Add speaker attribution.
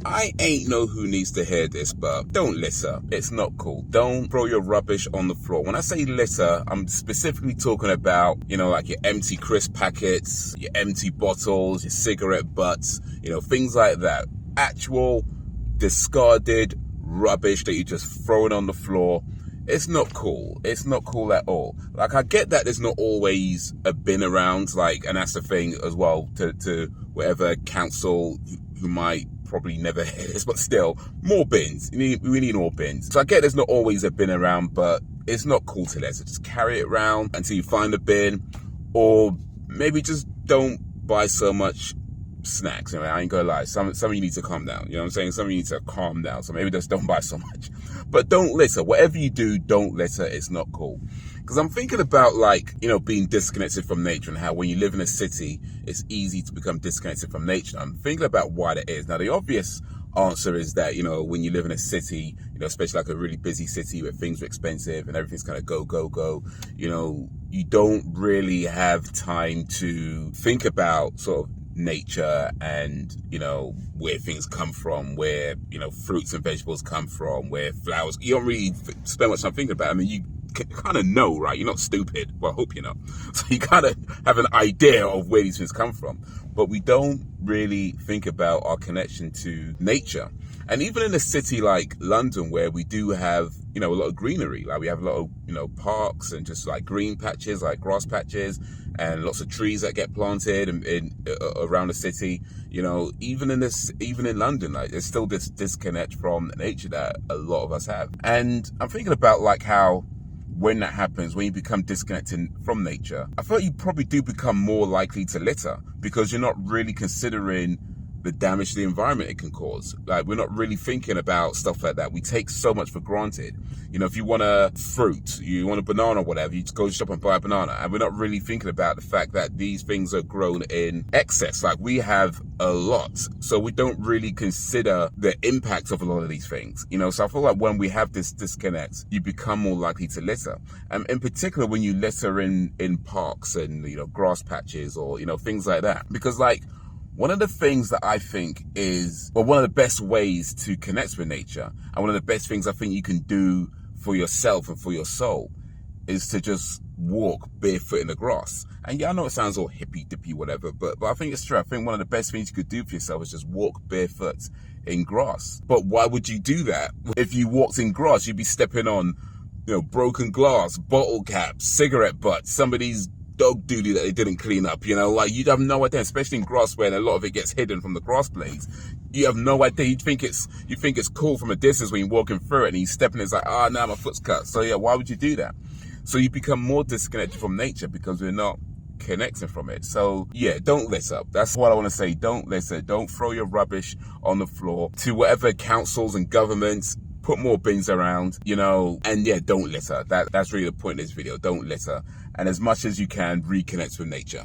Speaker 1: I ain't know who needs to hear this, but don't litter. It's not cool. Don't throw your rubbish on the floor. When I say litter, I'm specifically talking about, like your empty crisp packets, your empty bottles, your cigarette butts, things like that. Actual discarded rubbish that you're just throwing on the floor. It's not cool. It's not cool at all. Like, I get that there's not always a bin around, and that's the thing as well, to whatever council who might probably never hear this, but still, more bins. We need more bins. So I get there's not always a bin around, but it's not cool to let. So just carry it around until you find a bin, or maybe just don't buy so much snacks. I ain't gonna lie, some of you need to calm down. You know what I'm saying? Some of you need to calm down. So maybe just don't buy so much. But don't litter. Whatever you do, don't litter. It's not cool. Because I'm thinking about being disconnected from nature, and how when you live in a city, it's easy to become disconnected from nature. I'm thinking about why that is. Now, the obvious answer is that, when you live in a city, especially like a really busy city where things are expensive and everything's kind of go, you don't really have time to think about sort of nature and where things come from, where fruits and vegetables come from, where flowers, you don't really spend much time thinking about it. I mean, you kind of know, right? You're not stupid. Well, I hope you know. So you kind of have an idea of where these things come from, but we don't really think about our connection to nature. And even in a city like London, where we do have, a lot of greenery, we have a lot of, parks and just green patches, grass patches, and lots of trees that get planted around the city, even in London, there's still this disconnect from nature that a lot of us have. And I'm thinking about how when that happens, when you become disconnected from nature, I feel like you probably do become more likely to litter, because you're not really considering the damage to the environment it can cause. We're not really thinking about stuff like that. We take so much for granted. If you want a fruit, you want a banana or whatever, you just go shop and buy a banana. And we're not really thinking about the fact that these things are grown in excess. We have a lot. So we don't really consider the impact of a lot of these things. So I feel like when we have this disconnect, you become more likely to litter. And in particular, when you litter in parks and, grass patches or, things like that. Because one of the things that I think is, one of the best ways to connect with nature, and one of the best things I think you can do for yourself and for your soul, is to just walk barefoot in the grass. And yeah, I know it sounds all hippy dippy, whatever, but I think it's true. I think one of the best things you could do for yourself is just walk barefoot in grass. But why would you do that? If you walked in grass, you'd be stepping on, broken glass, bottle caps, cigarette butts, somebody's dog doodle that they didn't clean up, you'd have no idea, especially in grass where a lot of it gets hidden from the grass blades. You have no idea. You think it's cool from a distance when you're walking through it and you're stepping, it's now my foot's cut. So yeah, why would you do that? So you become more disconnected from nature because we're not connecting from it. So yeah, don't litter. That's what I want to say. Don't litter. Don't throw your rubbish on the floor. To whatever councils and governments, put more bins around, and yeah, don't litter. That's really the point of this video. Don't litter. And as much as you can, reconnect with nature.